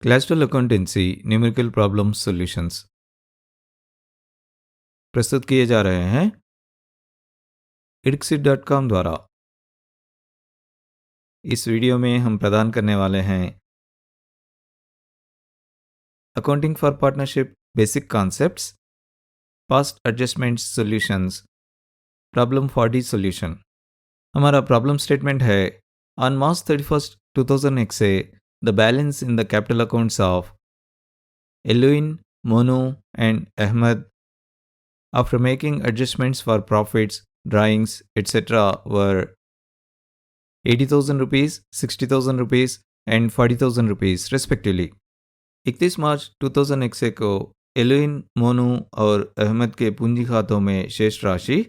Classical accountancy numerical problem solutions प्रस्तुत किए जा रहे हैं idxit.com द्वारा। इस वीडियो में हम प्रदान करने वाले हैं accounting for partnership basic concepts, past adjustments solutions, problem 4D solution. हमारा प्रॉब्लम स्टेटमेंट है, ऑन मार्च 31, 2001 से the balance in the capital accounts of Alwin, Monu and Ahmed after making adjustments for profits, drawings, etc. were 80,000 rupees, 60,000 rupees and 40,000 rupees respectively। 31 मार्च 2001 को एलुइन, मोनू और अहमद के पूंजी खातों में शेष राशि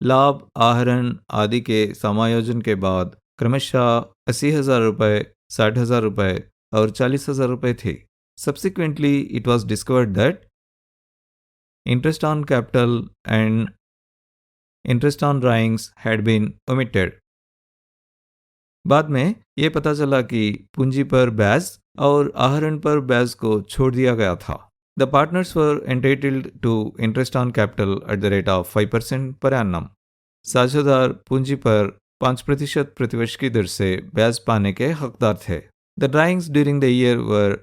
लाभ, आहरण आदि के समायोजन के बाद क्रमशः 80,000 रुपये, 60,000 रुपये और 40,000 रुपये थे। Subsequently, it was discovered that interest on capital and interest on drawings had been omitted। बाद में ये पता चला कि पूंजी पर ब्याज और आहरण पर ब्याज को छोड़ दिया गया था। The partners were entitled to interest on capital at the rate of 5% per annum। साझेदार पूंजी पर 5% प्रतिवर्ष की दर से ब्याज पाने के हकदार थे। The drawings during the year were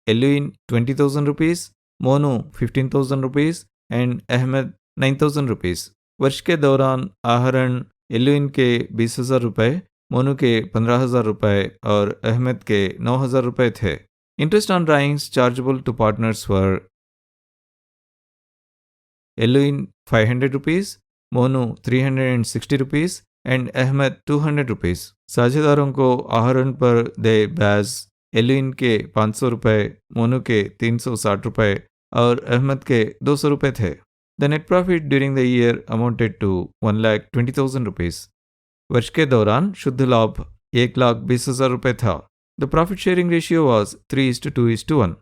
Eluin 20,000 rupees, Monu 15,000 rupees and Ahmad 9,000 rupees. वर्ष के दौरान आहरण एलुइन के 20,000 रुपये, मोनू के 15,000 रुपये और अहमद के 9,000 रुपये थे। Interest on drawings chargeable to partners were Alwin 500 rupees, Monu 360 rupees and Ahmed 200 rupees. साझेदारों को आहरण पर दे ब्याज एलुइन के 500 रुपये, मोनू के 360 रुपये और अहमद के 200 रुपये थे। The net profit during the year amounted to 1,20,000 rupees. वर्ष के दौरान शुद्ध लाभ 1,20,000 रुपये था। The profit sharing ratio was 3:2:1।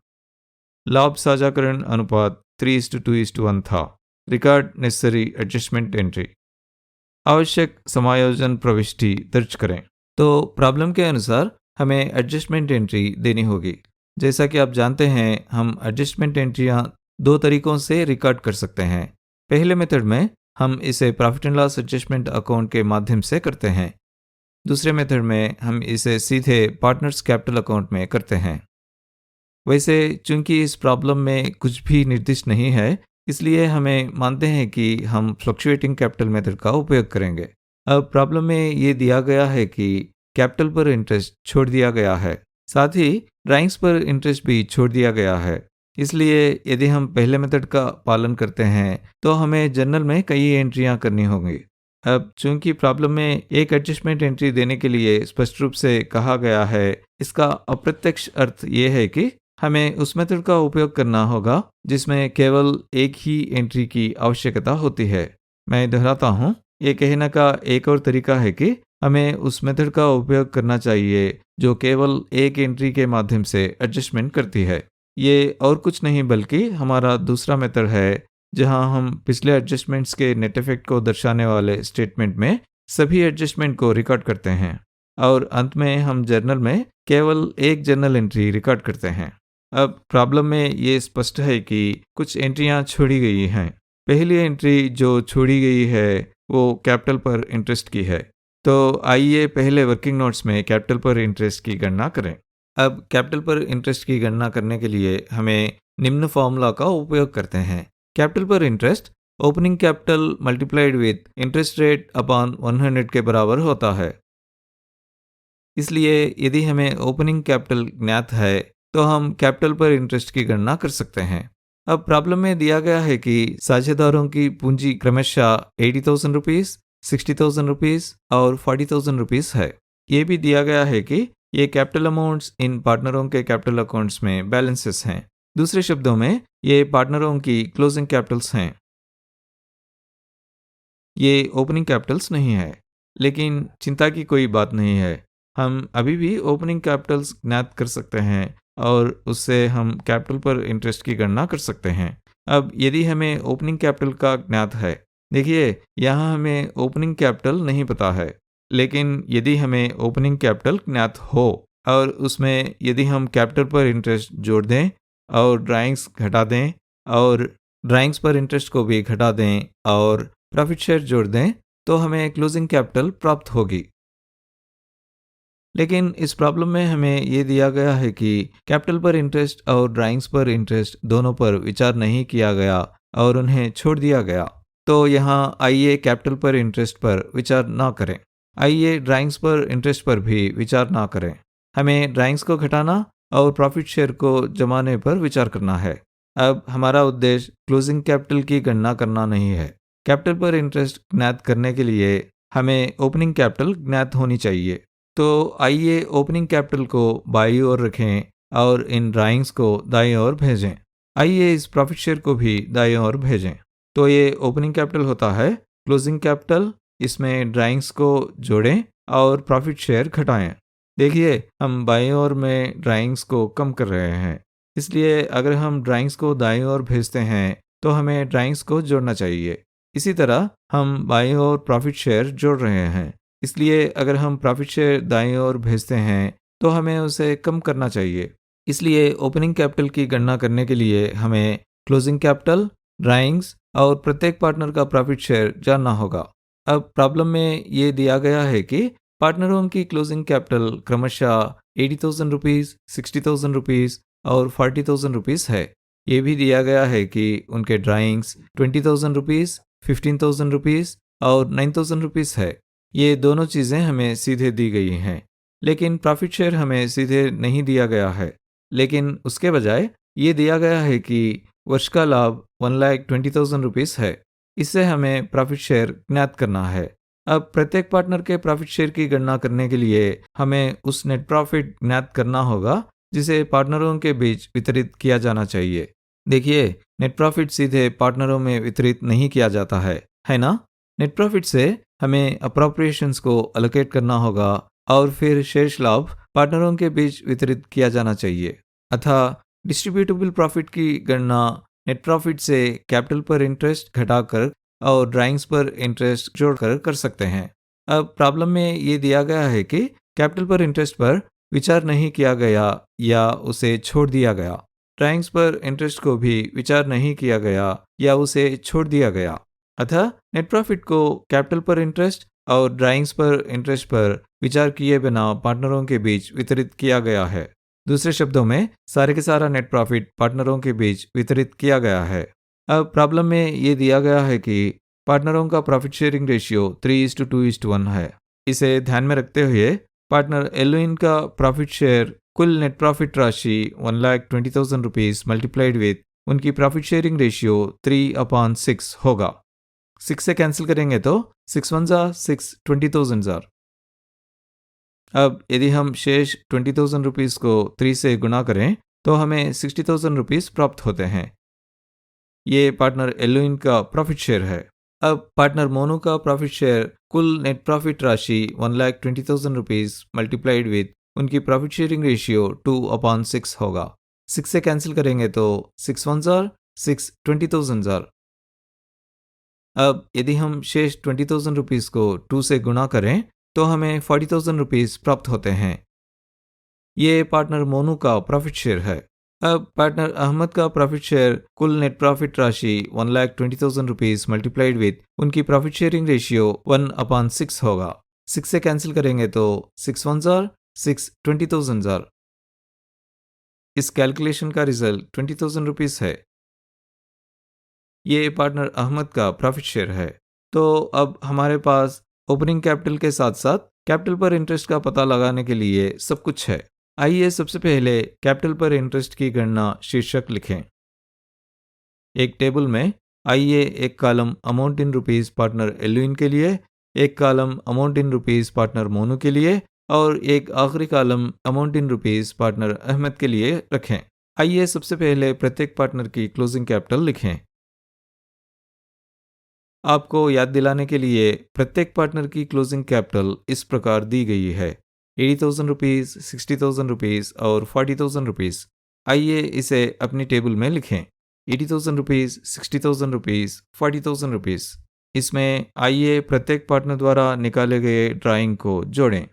लाभ साझाकरण अनुपात 3:2:1 था। Record necessary adjustment entry. आवश्यक समायोजन प्रविष्टि दर्ज करें। तो प्रॉब्लम के अनुसार हमें एडजस्टमेंट एंट्री देनी होगी। जैसा कि आप जानते हैं, हम एडजस्टमेंट एंट्रियां दो तरीकों से रिकॉर्ड कर सकते हैं। पहले मेथड में हम इसे profit and loss adjustment account के माध्यम से करते हैं। दूसरे मेथड में हम इसे सीधे पार्टनर्स कैपिटल अकाउंट में करते हैं। वैसे चूंकि इस प्रॉब्लम में कुछ भी निर्दिष्ट नहीं है, इसलिए हमें मानते हैं कि हम फ्लक्चुएटिंग कैपिटल मेथड का उपयोग करेंगे। अब प्रॉब्लम में ये दिया गया है कि कैपिटल पर इंटरेस्ट छोड़ दिया गया है, साथ ही ड्राइंग्स पर इंटरेस्ट भी छोड़ दिया गया है। इसलिए यदि हम पहले मेथड का पालन करते हैं तो हमें जर्नल में कई एंट्रियां करनी होंगी। अब चूंकि प्रॉब्लम में एक एडजस्टमेंट एंट्री देने के लिए स्पष्ट रूप से कहा गया है, इसका अप्रत्यक्ष अर्थ ये है कि हमें उस मेथड का उपयोग करना होगा जिसमें केवल एक ही एंट्री की आवश्यकता होती है। मैं दोहराता हूँ, ये कहने का एक और तरीका है कि हमें उस मेथड का उपयोग करना चाहिए जो केवल एक एंट्री के माध्यम से एडजस्टमेंट करती है। ये और कुछ नहीं बल्कि हमारा दूसरा मेथड है, जहां हम पिछले एडजस्टमेंट्स के नेट इफेक्ट को दर्शाने वाले स्टेटमेंट में सभी एडजस्टमेंट को रिकॉर्ड करते हैं और अंत में हम जर्नल में केवल एक जर्नल एंट्री रिकॉर्ड करते हैं। अब प्रॉब्लम में ये स्पष्ट है कि कुछ एंट्रियां छोड़ी गई हैं। पहली एंट्री जो छोड़ी गई है वो कैपिटल पर इंटरेस्ट की है। तो आइए पहले वर्किंग नोट्स में कैपिटल पर इंटरेस्ट की गणना करें। अब कैपिटल पर इंटरेस्ट की गणना करने के लिए हमें निम्न फॉर्मूला का उपयोग करते हैं। कैपिटल पर interest opening capital multiplied with interest rate upon 100 के बराबर होता है। इसलिए यदि हमें ओपनिंग कैपिटल ज्ञात है तो हम कैपिटल पर इंटरेस्ट की गणना कर सकते हैं। अब प्रॉब्लम में दिया गया है कि साझेदारों की पूंजी क्रमशः 80,000 रुपीज़, 60,000 रुपीज़ और 40,000 रुपीज़ है। ये भी दिया गया है कि ये कैपिटल अमाउंट्स इन पार्टनरों के कैपिटल अकाउंट्स में बैलेंसेस हैं। दूसरे शब्दों में ये पार्टनरों की क्लोजिंग कैपिटल्स हैं। ये ओपनिंग कैपिटल्स नहीं है, लेकिन चिंता की कोई बात नहीं है। हम अभी भी ओपनिंग कैपिटल्स ज्ञात कर सकते हैं और उससे हम कैपिटल पर इंटरेस्ट की गणना कर सकते हैं। अब यदि हमें ओपनिंग कैपिटल का ज्ञात है, देखिए यहाँ हमें ओपनिंग कैपिटल नहीं पता है, लेकिन यदि हमें ओपनिंग कैपिटल ज्ञात हो और उसमें यदि हम कैपिटल पर इंटरेस्ट जोड़ दें और ड्राइंग्स घटा दें और ड्राइंग्स पर इंटरेस्ट को भी घटा दें और प्रॉफिट शेयर जोड़ दें तो हमें क्लोजिंग कैपिटल प्राप्त होगी। लेकिन इस प्रॉब्लम में हमें ये दिया गया है कि कैपिटल पर इंटरेस्ट और ड्राइंग्स पर इंटरेस्ट दोनों पर विचार नहीं किया गया और उन्हें छोड़ दिया गया। तो यहाँ आइए कैपिटल पर इंटरेस्ट पर विचार ना करें। आइए ड्राइंग्स पर इंटरेस्ट पर भी विचार ना करें। हमें ड्राइंग्स को घटाना और प्रॉफिट शेयर को जमाने पर विचार करना है। अब हमारा उद्देश्य क्लोजिंग कैपिटल की गणना करना नहीं है। कैपिटल पर इंटरेस्ट ज्ञात करने के लिए हमें ओपनिंग कैपिटल ज्ञात होनी चाहिए। तो आइए ओपनिंग कैपिटल को बाईं ओर रखें और इन ड्राइंग्स को दाईं ओर भेजें। आइए इस प्रॉफिट शेयर को भी दाईं ओर भेजें। तो ये ओपनिंग कैपिटल होता है। क्लोजिंग कैपिटल, इसमें ड्राइंग्स को जोड़ें और प्रॉफिट शेयर घटाएं। देखिए हम बाईं ओर में ड्राइंग्स को कम कर रहे हैं, इसलिए अगर हम ड्राइंग्स को दाईं ओर भेजते हैं तो हमें ड्राइंग्स को जोड़ना चाहिए। इसी तरह हम बाईं ओर प्रॉफिट शेयर जोड़ रहे हैं, इसलिए अगर हम प्रॉफिट शेयर दाईं ओर भेजते हैं तो हमें उसे कम करना चाहिए। इसलिए ओपनिंग कैपिटल की गणना करने के लिए हमें क्लोजिंग कैपिटल, ड्राइंग्स और प्रत्येक पार्टनर का प्रॉफिट शेयर जानना होगा। अब प्रॉब्लम में ये दिया गया है कि पार्टनरों की क्लोजिंग कैपिटल क्रमशः 80,000 रुपीज़, 60,000 रुपीज़ और 40,000 रुपीज़ है। ये भी दिया गया है कि उनके ड्राइंग्स 20,000 रुपीज़, 15,000 रुपीज़ और 9,000 रुपीज़ है। ये दोनों चीज़ें हमें सीधे दी गई हैं, लेकिन प्रॉफिट शेयर हमें सीधे नहीं दिया गया है। लेकिन उसके बजाय ये दिया गया है कि वर्ष का लाभ 1,20,000 रुपीज़ है। इससे हमें प्रॉफिट शेयर ज्ञात करना है। अब प्रत्येक पार्टनर के प्रॉफिट शेयर की गणना करने के लिए हमें उस नेट प्रॉफिट ज्ञात करना होगा जिसे पार्टनरों के बीच वितरित किया जाना चाहिए। देखिए नेट प्रॉफिट सीधे पार्टनरों में वितरित नहीं किया जाता है ना? नेट प्रॉफिट से हमें अप्रोप्रिएशंस को अलोकेट करना होगा और फिर शेष लाभ पार्टनरों के बीच वितरित किया जाना चाहिए। अतः डिस्ट्रीब्यूटेबल प्रॉफिट की गणना नेट प्रॉफिट से कैपिटल पर इंटरेस्ट घटाकर और ड्राइंग्स पर इंटरेस्ट जोड़कर कर सकते हैं। अब प्रॉब्लम में ये दिया गया है कि कैपिटल पर इंटरेस्ट पर विचार नहीं किया गया या उसे छोड़ दिया गया। ड्राइंग्स पर इंटरेस्ट को भी विचार नहीं किया गया या उसे छोड़ दिया गया। अतः नेट प्रॉफिट को कैपिटल पर इंटरेस्ट और ड्राइंग्स पर इंटरेस्ट पर विचार किए बिना पार्टनरों के बीच वितरित किया गया है। दूसरे शब्दों में सारे के सारा नेट प्रॉफिट पार्टनरों के बीच वितरित किया गया है। अब प्रॉब्लम में ये दिया गया है कि पार्टनरों का प्रॉफिट शेयरिंग रेशियो 3:2:1 है। इसे ध्यान में रखते हुए पार्टनर एलुइन का प्रॉफिट शेयर कुल नेट प्रॉफिट राशि 1,20,000 रुपीज़ मल्टीप्लाइड विथ उनकी प्रॉफिट शेयरिंग रेशियो 3/6 होगा। 6 से कैंसिल करेंगे तो 6 1 6 20,000। अब यदि हम शेष 20,000 रुपीज़ को 3 से गुणा करें तो हमें 60,000 रुपीज़ प्राप्त होते हैं। ये पार्टनर एलुइन का प्रॉफिट शेयर है। अब पार्टनर मोनू का प्रॉफिट शेयर कुल नेट प्रॉफिट राशि 1,20,000 रुपीज़ मल्टीप्लाइड विथ उनकी प्रॉफिट शेयरिंग रेशियो 2/6 होगा। 6 से कैंसिल करेंगे तो 6 1 6 20,000। अब यदि हम शेष 20,000 रुपीज़ को 2 से गुणा करें तो हमें 40,000 रुपीज़ प्राप्त होते हैं। ये पार्टनर मोनू का प्रॉफिट शेयर है। अब पार्टनर अहमद का प्रॉफिट शेयर कुल नेट प्रॉफिट राशि 1,20,000 रुपीज़ मल्टीप्लाइड विथ उनकी प्रॉफिट शेयरिंग रेशियो 1/6 होगा। 6 से कैंसिल करेंगे तो 6 1 6 20,000। इस कैलकुलेशन का रिजल्ट 20,000 रुपीज़ है। ये पार्टनर अहमद का प्रॉफिट शेयर है। तो अब हमारे पास ओपनिंग कैपिटल के साथ साथ कैपिटल पर इंटरेस्ट का पता लगाने के लिए सब कुछ है। आइए सबसे पहले कैपिटल पर इंटरेस्ट की गणना शीर्षक लिखें। एक टेबल में आइए एक column amount in rupees partner Alwin के लिए, एक column amount in rupees partner Monu के लिए और एक आखिरी column amount in rupees partner Ahmad के लिए रखें। आइए सबसे पहले प्रत्येक पार्टनर की क्लोजिंग कैपिटल लिखें। आपको याद दिलाने के लिए प्रत्येक पार्टनर की क्लोजिंग कैपिटल इस प्रकार दी गई है: 80,000 रुपीज़, 60,000 रुपीज़ और 40,000 रुपीज़। आइए इसे अपनी टेबल में लिखें: 80,000 रुपीज़, 60,000 रुपीज़, 40,000 रुपीज़। इसमें आइए प्रत्येक पार्टनर द्वारा निकाले गए ड्राइंग को जोड़ें।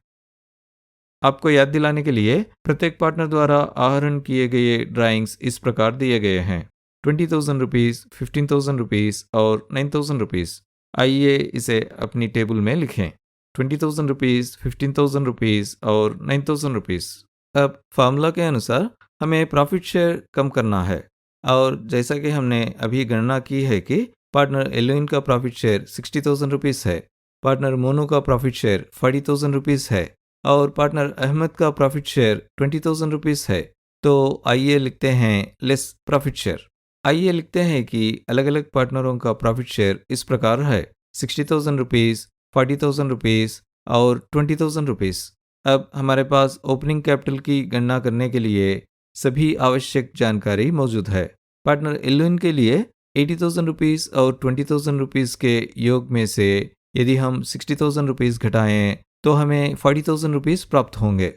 आपको याद दिलाने के लिए प्रत्येक पार्टनर द्वारा आहरण किए गए ड्राइंग्स इस प्रकार दिए गए हैं: 20,000 रुपीज़, 15,000 रुपीज़ और 9,000 रुपीज़। आइए इसे अपनी टेबल में लिखें: 20,000 रुपीज़, 15,000 रुपीज़ और 9,000 रुपीज़। अब फार्मूला के अनुसार हमें प्रॉफिट शेयर कम करना है, और जैसा कि हमने अभी गणना की है कि पार्टनर एलोइन का प्रॉफिट शेयर 60,000 रुपीज़ है, पार्टनर मोनू का प्रॉफिट शेयर 40,000 रुपीज़ है और पार्टनर अहमद का प्रॉफिट शेयर 20,000 रुपीज़ है। तो आइए लिखते हैं लेस प्रॉफिट शेयर। आइए लिखते हैं कि अलग अलग पार्टनरों का प्रॉफिट शेयर इस प्रकार है: 60,000 रुपीज़, 40,000 रुपीज़ और 20,000 रुपीज़। अब हमारे पास ओपनिंग कैपिटल की गणना करने के लिए सभी आवश्यक जानकारी मौजूद है। पार्टनर एलोइन के लिए 80,000 रुपीज़ और 20,000 रुपीज़ के योग में से यदि हम 60,000 रुपीज़ घटाएं तो हमें 40,000 रुपीज़ प्राप्त होंगे।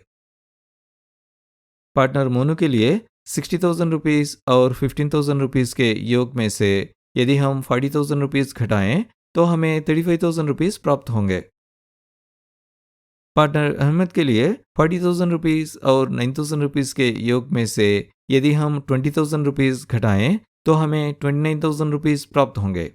पार्टनर मोनू के लिए 60,000 रुपीज़ और 15,000 रुपीज़ के योग में से यदि हम 40,000 रुपीज़ घटाएं तो हमें 35,000 रुपीज़ प्राप्त होंगे। पार्टनर अहमद के लिए 40,000 रुपीज़ और 9,000 रुपीज़ के योग में से यदि हम 20,000 रुपीज़ घटाएं तो हमें 29,000 रुपीज़ प्राप्त होंगे।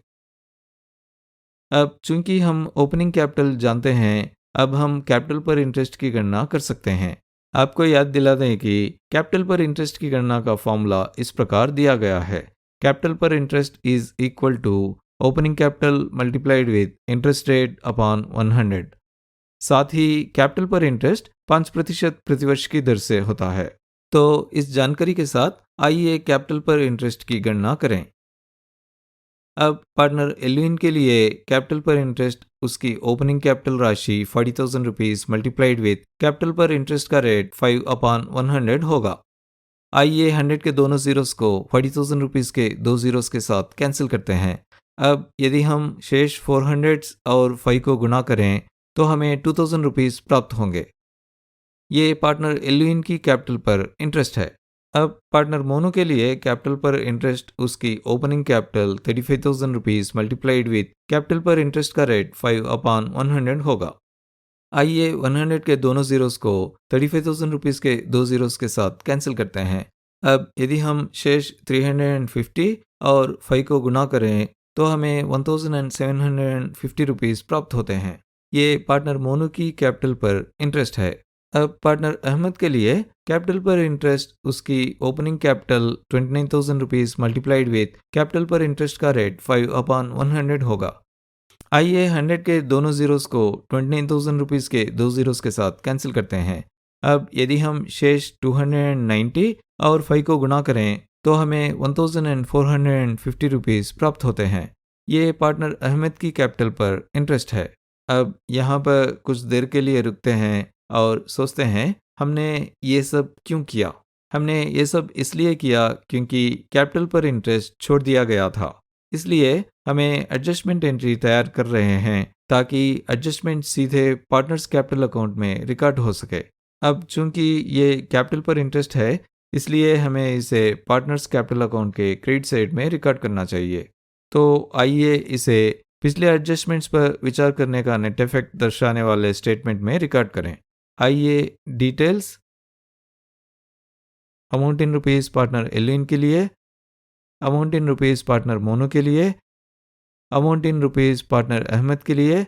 अब चूंकि हम ओपनिंग कैपिटल जानते हैं, अब हम कैपिटल पर इंटरेस्ट की गणना कर सकते हैं। आपको याद दिला दें कि कैपिटल पर इंटरेस्ट की गणना का फॉर्मूला इस प्रकार दिया गया है: कैपिटल पर interest is equal to opening capital multiplied with interest rate upon 100। साथ ही कैपिटल पर इंटरेस्ट 5% प्रतिवर्ष की दर से होता है। तो इस जानकारी के साथ आइए कैपिटल पर इंटरेस्ट की गणना करें। अब पार्टनर एलोइन के लिए कैपिटल पर इंटरेस्ट उसकी ओपनिंग कैपिटल राशि 40,000 रुपीज़ मल्टीप्लाइड विथ कैपिटल पर इंटरेस्ट का रेट 5/100 होगा। आइए 100 के दोनों जीरोस को 40,000 रुपीज़ के दो जीरोस के साथ कैंसिल करते हैं। अब यदि हम शेष 400 और 5 को गुणा करें तो हमें 2,000 रुपीज़ प्राप्त होंगे। ये पार्टनर एलोइन की कैपिटल पर इंटरेस्ट है। अब पार्टनर मोनू के लिए कैपिटल पर इंटरेस्ट उसकी opening capital 35,000 rupees multiplied with capital पर इंटरेस्ट का रेट 5/100 होगा। आइए 100 के दोनों जीरोस को 35,000 रुपीज़ के दो जीरोस के साथ कैंसिल करते हैं। अब यदि हम शेष 350 और 5 को गुणा करें तो हमें 1,750 रुपीज़ प्राप्त होते हैं। ये पार्टनर मोनू की कैपिटल पर इंटरेस्ट है। अब पार्टनर अहमद के लिए कैपिटल पर इंटरेस्ट उसकी opening capital 29,000 rupees multiplied with capital पर इंटरेस्ट का रेट 5/100 होगा। आइए 100 के दोनों जीरोस को 29,000 रुपीज़ के दो जीरोस के साथ कैंसिल करते हैं। अब यदि हम शेष 290 और 5 को गुणा करें तो हमें 1,450 रुपीज़ प्राप्त होते हैं। ये पार्टनर अहमद की कैपिटल पर इंटरेस्ट है। अब यहाँ पर कुछ देर के लिए रुकते हैं और सोचते हैं हमने ये सब क्यों किया। हमने ये सब इसलिए किया क्योंकि कैपिटल पर इंटरेस्ट छोड़ दिया गया था। इसलिए हमें एडजस्टमेंट एंट्री तैयार कर रहे हैं ताकि एडजस्टमेंट सीधे पार्टनर्स कैपिटल अकाउंट में रिकॉर्ड हो सके। अब चूंकि ये कैपिटल पर इंटरेस्ट है, इसलिए हमें इसे पार्टनर्स कैपिटल अकाउंट के क्रेडिट साइड में रिकॉर्ड करना चाहिए। तो आइए इसे पिछले एडजस्टमेंट्स पर विचार करने का नेट इफेक्ट दर्शाने वाले स्टेटमेंट में रिकॉर्ड करें। आइए details, amount in rupees partner Alwin के लिए, amount in rupees partner Monu के लिए, amount in rupees partner Ahmad के लिए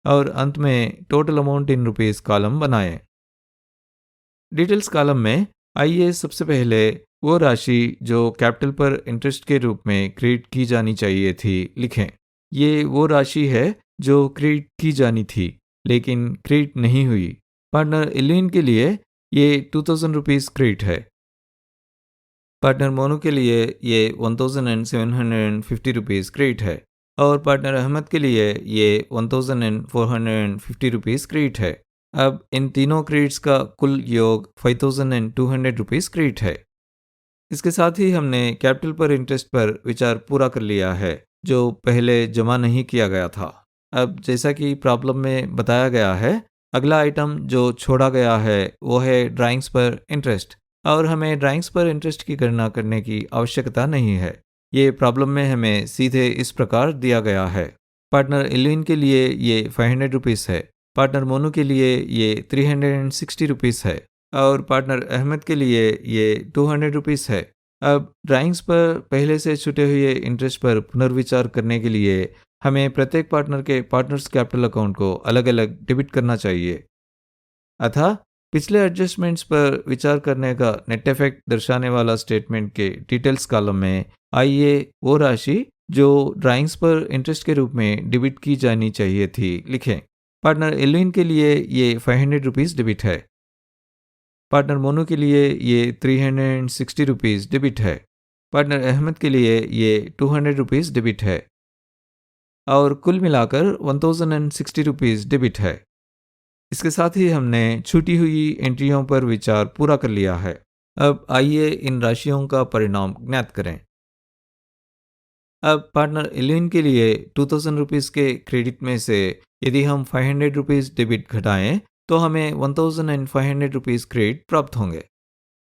और अंत में total amount in rupees column बनाएं। डिटेल्स कॉलम में आइए सबसे पहले वो राशि जो कैपिटल पर इंटरेस्ट के रूप में क्रेडिट की जानी चाहिए थी लिखें। ये वो राशि है जो क्रेडिट की जानी थी लेकिन क्रेडिट नहीं हुई। पार्टनर एलोइन के लिए ये 2,000 रुपीज़ क्रेडिट है। पार्टनर मोनू के लिए ये 1,750 रुपीज़ क्रेडिट है और पार्टनर अहमद के लिए ये 1,450 रुपीज़ क्रेडिट है। अब इन तीनों क्रेडिट्स का कुल योग 5,200 रुपीज़ क्रेडिट है। इसके साथ ही हमने कैपिटल पर इंटरेस्ट पर विचार पूरा कर लिया है जो पहले जमा नहीं किया गया था। अब जैसा कि प्रॉब्लम में बताया गया है, अगला आइटम जो छोड़ा गया है वो है ड्राइंग्स पर इंटरेस्ट, और हमें ड्राइंग्स पर इंटरेस्ट की गणना करने की आवश्यकता नहीं है। ये प्रॉब्लम में हमें सीधे इस प्रकार दिया गया है। पार्टनर एलोइन के लिए ये 500 रुपीज़ है, पार्टनर मोनू के लिए ये 360 रुपीस है और पार्टनर अहमद के लिए ये 200 रुपीस है। अब ड्राइंग्स पर पहले से छूटे हुए इंटरेस्ट पर पुनर्विचार करने के लिए हमें प्रत्येक पार्टनर के पार्टनर्स कैपिटल अकाउंट को अलग अलग डेबिट करना चाहिए। अतः पिछले एडजस्टमेंट्स पर विचार करने का नेट इफेक्ट दर्शाने वाला स्टेटमेंट के डिटेल्स कॉलम में आइए वो राशि जो ड्राइंग्स पर इंटरेस्ट के रूप में डेबिट की जानी चाहिए थी लिखें। पार्टनर एलविन के लिए ये 500 रुपीस डेबिट है। पार्टनर मोनू के लिए ये 360 रुपीस डेबिट है। पार्टनर अहमद के लिए ये 200 रुपीस डेबिट है और कुल मिलाकर 1060 रुपीस डेबिट है। इसके साथ ही हमने छूटी हुई एंट्रियों पर विचार पूरा कर लिया है। अब आइए इन राशियों का परिणाम ज्ञात करें। अब पार्टनर एलविन के लिए 2000 रुपीस के क्रेडिट में से यदि हम 500 रुपीस डेबिट घटाएं तो हमें 1500 रुपीस क्रेडिट प्राप्त होंगे।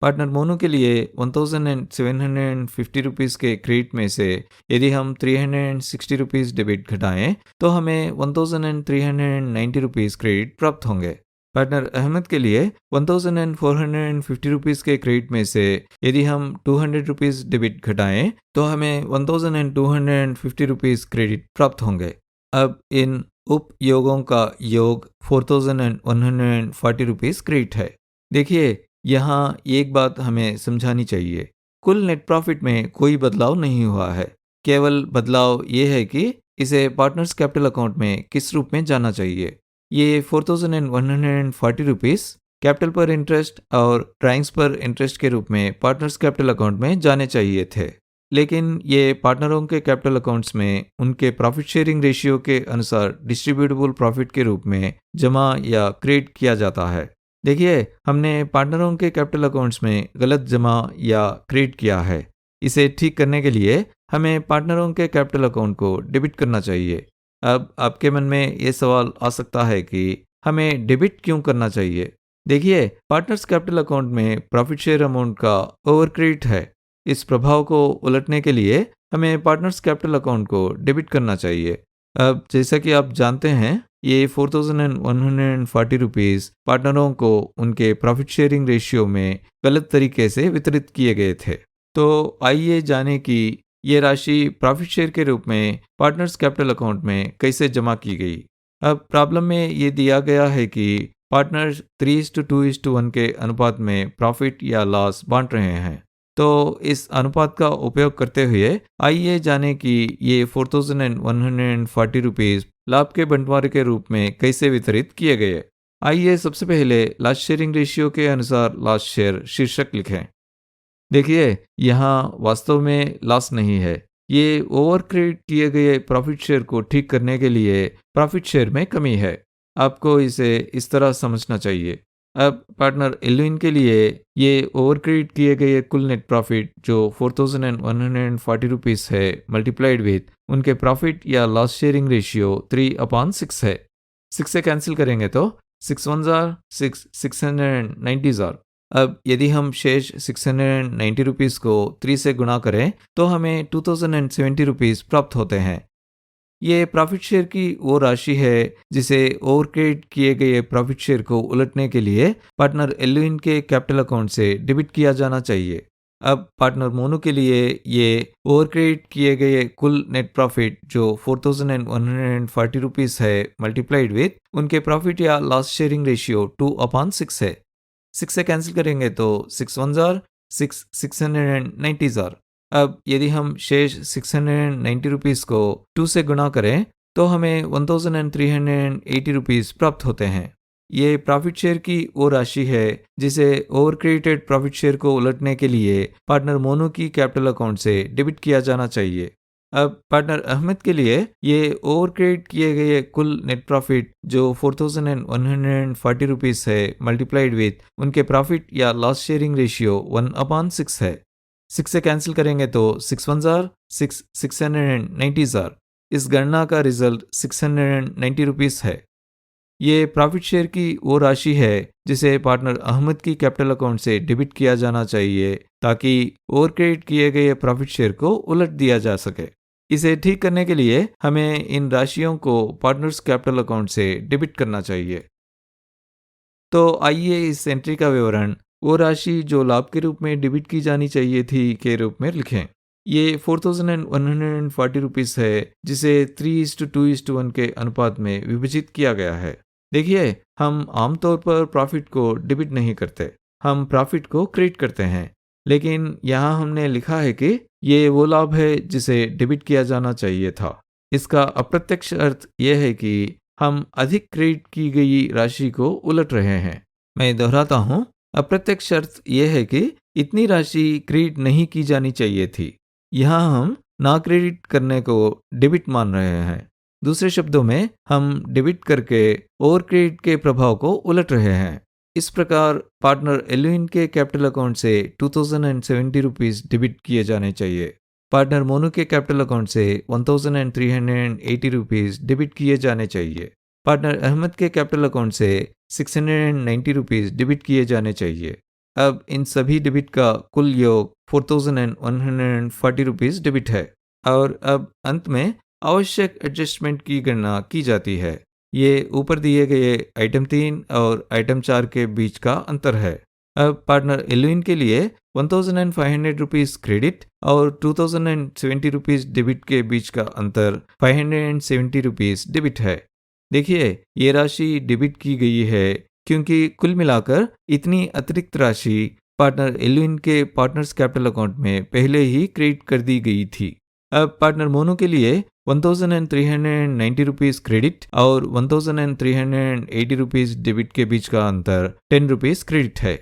पार्टनर मोनू के लिए 1750 रुपीस के क्रेडिट में से यदि हम 360 रुपीस डेबिट घटाएं तो हमें 1390 रुपीस क्रेडिट प्राप्त होंगे। पार्टनर अहमद के लिए 1450 रुपीस के क्रेडिट में से यदि हम 200 रुपीस डेबिट घटाएं तो हमें 1250 रुपीस क्रेडिट प्राप्त होंगे। अब इन उपयोगों का योग 4140 रुपीस क्रेडिट है। देखिए यहाँ एक बात हमें समझानी चाहिए, कुल नेट प्रॉफिट में कोई बदलाव नहीं हुआ है। केवल बदलाव ये है कि इसे पार्टनर्स कैपिटल अकाउंट में किस रूप में जाना चाहिए। ये 4140 रुपीस कैपिटल पर इंटरेस्ट और ड्राइंग्स पर इंटरेस्ट के रूप में पार्टनर्स कैपिटल अकाउंट में जाने चाहिए थे, लेकिन ये पार्टनरों के कैपिटल अकाउंट्स में उनके प्रॉफिट शेयरिंग रेशियो के अनुसार डिस्ट्रीब्यूटेबल प्रॉफिट के रूप में जमा या क्रेडिट किया जाता है। देखिए हमने पार्टनरों के कैपिटल अकाउंट्स में गलत जमा या क्रेडिट किया है। इसे ठीक करने के लिए हमें पार्टनरों के कैपिटल अकाउंट को डेबिट करना चाहिए। अब आपके मन में ये सवाल आ सकता है कि हमें डेबिट क्यों करना चाहिए। देखिए पार्टनर्स कैपिटल अकाउंट में प्रॉफिट शेयर अमाउंट का ओवर क्रेडिट है। इस प्रभाव को उलटने के लिए हमें पार्टनर्स कैपिटल अकाउंट को डेबिट करना चाहिए। अब जैसा कि आप जानते हैं ये 4140 रुपीस पार्टनरों को उनके प्रॉफिट शेयरिंग रेशियो में गलत तरीके से वितरित किए गए थे। तो आइए जाने कि ये राशि प्रॉफिट शेयर के रूप में पार्टनर्स कैपिटल अकाउंट में कैसे जमा की गई। अब प्रॉब्लम में ये दिया गया है कि पार्टनर्स 3:2:1 के अनुपात में प्रॉफिट या लॉस बांट रहे हैं। तो इस अनुपात का उपयोग करते हुए आइए जाने कि ये 4140 रुपीस लाभ के बंटवारे के रूप में कैसे वितरित किए गए। आइए सबसे पहले लॉस शेयरिंग रेशियो के अनुसार लॉस शेयर शीर्षक लिखें। देखिए यहाँ वास्तव में लॉस नहीं है, ये ओवर क्रेडिट किए गए प्रॉफिट शेयर को ठीक करने के लिए प्रॉफिट शेयर में कमी है। आपको इसे इस तरह समझना चाहिए। अब पार्टनर एलविन के लिए ये ओवर क्रेडिट किए गए कुल नेट प्रॉफिट जो 4140 रुपीस है मल्टीप्लाइड विथ उनके प्रॉफिट या लॉस शेयरिंग रेशियो 3/6 है। 6 से कैंसिल करेंगे तो 6 1 जार 6 690 जार। अब यदि हम शेष 690 रुपीस को 3 से गुणा करें तो हमें 2070 रुपीस प्राप्त होते हैं। ये प्रॉफिट शेयर की वो राशि है जिसे ओवर क्रेडिट किए गए प्रॉफिट शेयर को उलटने के लिए पार्टनर एलविन के कैपिटल अकाउंट से डेबिट किया जाना चाहिए। अब पार्टनर मोनू के लिए ये ओवर क्रेडिट किए गए कुल नेट प्रॉफिट जो 4140 रुपीस है मल्टीप्लाइड विथ उनके प्रॉफिट या लॉस शेयरिंग रेशियो 2/6 है। 6 से कैंसिल करेंगे तो 6 1 जार 6 690 जार। अब यदि हम शेष 690 रुपीस को 2 से गुणा करें तो हमें 1380 रुपीस प्राप्त होते हैं। ये प्रॉफिट शेयर की वो राशि है जिसे ओवर क्रेडिटेड प्रॉफिट शेयर को उलटने के लिए पार्टनर मोनू की कैपिटल अकाउंट से डेबिट किया जाना चाहिए। अब पार्टनर अहमद के लिए ये ओवर क्रेडिट किए गए कुल नेट प्रॉफिट जो 4140 रुपीस है मल्टीप्लाइड विथ उनके प्रॉफिट या लॉस शेयरिंग रेशियो 1/6 है। 6 से कैंसिल करेंगे तो 6 1 जार 6 690 जार। इस गणना का रिजल्ट 690 रुपीस है। ये प्रॉफिट शेयर की वो राशि है जिसे पार्टनर अहमद की कैपिटल अकाउंट से डेबिट किया जाना चाहिए ताकि ओवर क्रेडिट किए गए प्रॉफिट शेयर को उलट दिया जा सके। इसे ठीक करने के लिए हमें इन राशियों को पार्टनर्स कैपिटल अकाउंट से डेबिट करना चाहिए। तो आइए इस एंट्री का विवरण वो राशि जो लाभ के रूप में डेबिट की जानी चाहिए थी के रूप में लिखें। ये 4140 रुपीस है, जिसे 3:2:1 के अनुपात में विभाजित किया गया है। देखिए, हम आमतौर पर प्रॉफिट को डेबिट नहीं करते, हम प्रॉफिट को क्रेडिट करते हैं। लेकिन यहाँ हमने लिखा है कि ये वो लाभ है जिसे डेबिट किया जाना चाहिए था। इसका अप्रत्यक्ष अर्थ यह है कि हम अधिक क्रेडिट की गई राशि को उलट रहे हैं। मैं दोहराता हूँ, अप्रत्यक्ष अर्थ यह है कि इतनी राशि क्रेडिट नहीं की जानी चाहिए थी। यहाँ हम ना क्रेडिट करने को डेबिट मान रहे हैं। दूसरे शब्दों में, हम डेबिट करके और क्रेडिट के प्रभाव को उलट रहे हैं। इस प्रकार पार्टनर एल्विन के कैपिटल अकाउंट से 2070 रुपीस डेबिट किए जाने चाहिए। पार्टनर मोनू के कैपिटल अकाउंट से 1380 रुपीस डेबिट किए जाने चाहिए। पार्टनर अहमद के कैपिटल अकाउंट से 690 रुपीस डेबिट किए जाने चाहिए। अब इन सभी डेबिट का कुल योग 4140 रुपीस डेबिट है। और अब अंत में आवश्यक एडजस्टमेंट की गणना की जाती है। ये ऊपर दिए गए आइटम 3 और आइटम 4 के बीच का अंतर है। अब पार्टनर एल्विन के लिए 1500 रुपीस क्रेडिट और 2070 रुपीस डेबिट के बीच का अंतर 570 रुपीस डेबिट है। देखिए, ये राशि डेबिट की गई है क्योंकि कुल मिलाकर इतनी अतिरिक्त राशि पार्टनर एल्विन के पार्टनर्स कैपिटल अकाउंट में पहले ही क्रेडिट कर दी गई थी। अब पार्टनर मोनू के लिए 1390 रुपीस क्रेडिट और 1380 रुपीस डेबिट के बीच का अंतर 10 रुपीस क्रेडिट है।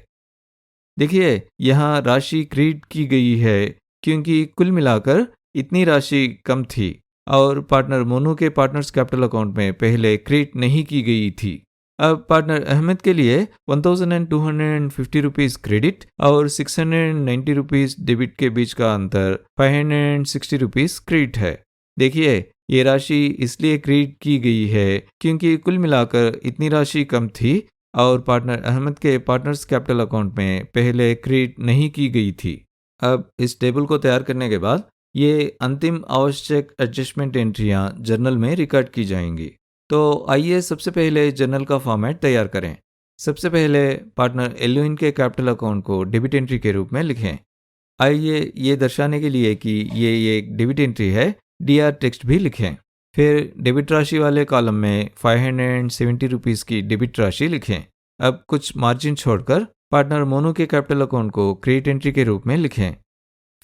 देखिए, यहाँ राशि क्रेडिट की गई है क्योंकि कुल मिलाकर इतनी राशि कम थी और पार्टनर मोनू के पार्टनर्स कैपिटल अकाउंट में पहले क्रेडिट नहीं की गई थी। अब पार्टनर अहमद के लिए 1250 रुपीस क्रेडिट और 690 रुपीस डेबिट के बीच का अंतर 560 रुपीस क्रेडिट है। देखिए, ये राशि इसलिए क्रेडिट की गई है क्योंकि कुल मिलाकर इतनी राशि कम थी और पार्टनर अहमद के पार्टनर्स कैपिटल अकाउंट में पहले क्रेडिट नहीं की गई थी। अब इस टेबल को तैयार करने के बाद ये अंतिम आवश्यक एडजस्टमेंट एंट्रियां जर्नल में रिकॉर्ड की जाएंगी। तो आइए सबसे पहले जर्नल का फॉर्मेट तैयार करें। सबसे पहले पार्टनर एल्विन के कैपिटल अकाउंट को डेबिट एंट्री के रूप में लिखें। आइए ये दर्शाने के लिए कि ये एक डेबिट एंट्री है, डीआर टेक्स्ट भी लिखें। फिर डेबिट राशि वाले कॉलम में 570 रुपीस की डेबिट राशि लिखें। अब कुछ मार्जिन छोड़कर पार्टनर मोनू के कैपिटल अकाउंट को क्रेडिट एंट्री के रूप में लिखें।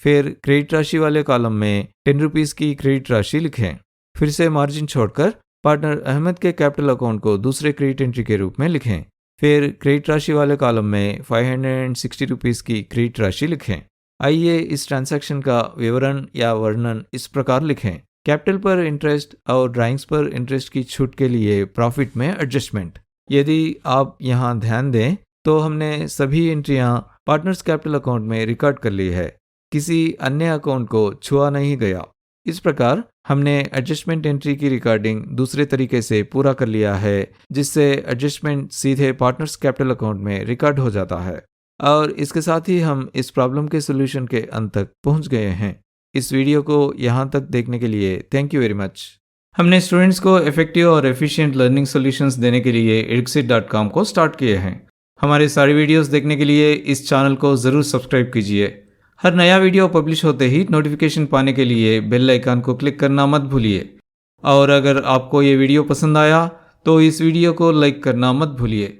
फिर क्रेडिट राशि वाले कॉलम में 10 रुपीस की क्रेडिट राशि लिखें। फिर से मार्जिन छोड़कर पार्टनर अहमद के कैपिटल अकाउंट को दूसरे क्रेडिट एंट्री के रूप में लिखें। फिर क्रेडिट राशि वाले कॉलम में 560 रुपीस की क्रेडिट राशि लिखें। आइए इस ट्रांजैक्शन का विवरण या वर्णन इस प्रकार लिखें। कैपिटल पर इंटरेस्ट और ड्राइंग्स पर इंटरेस्ट की छूट के लिए प्रॉफिट में एडजस्टमेंट। यदि आप यहाँ ध्यान दें तो हमने सभी एंट्रियाँ पार्टनर्स कैपिटल अकाउंट में रिकॉर्ड कर ली है, किसी अन्य अकाउंट को छुआ नहीं गया। इस प्रकार हमने एडजस्टमेंट एंट्री की रिकॉर्डिंग दूसरे तरीके से पूरा कर लिया है, जिससे एडजस्टमेंट सीधे पार्टनर्स कैपिटल अकाउंट में रिकॉर्ड हो जाता है। और इसके साथ ही हम इस प्रॉब्लम के सोल्यूशन के अंत तक पहुंच गए हैं। इस वीडियो को यहाँ तक देखने के लिए थैंक यू वेरी मच। हमने स्टूडेंट्स को इफेक्टिव और एफिशिएंट लर्निंग सॉल्यूशंस देने के लिए eduksit.com को स्टार्ट किए हैं। हमारे सारे वीडियोस देखने के लिए इस चैनल को ज़रूर सब्सक्राइब कीजिए। हर नया वीडियो पब्लिश होते ही नोटिफिकेशन पाने के लिए बेल आइकन को क्लिक करना मत भूलिए। और अगर आपको ये वीडियो पसंद आया तो इस वीडियो को लाइक करना मत भूलिए।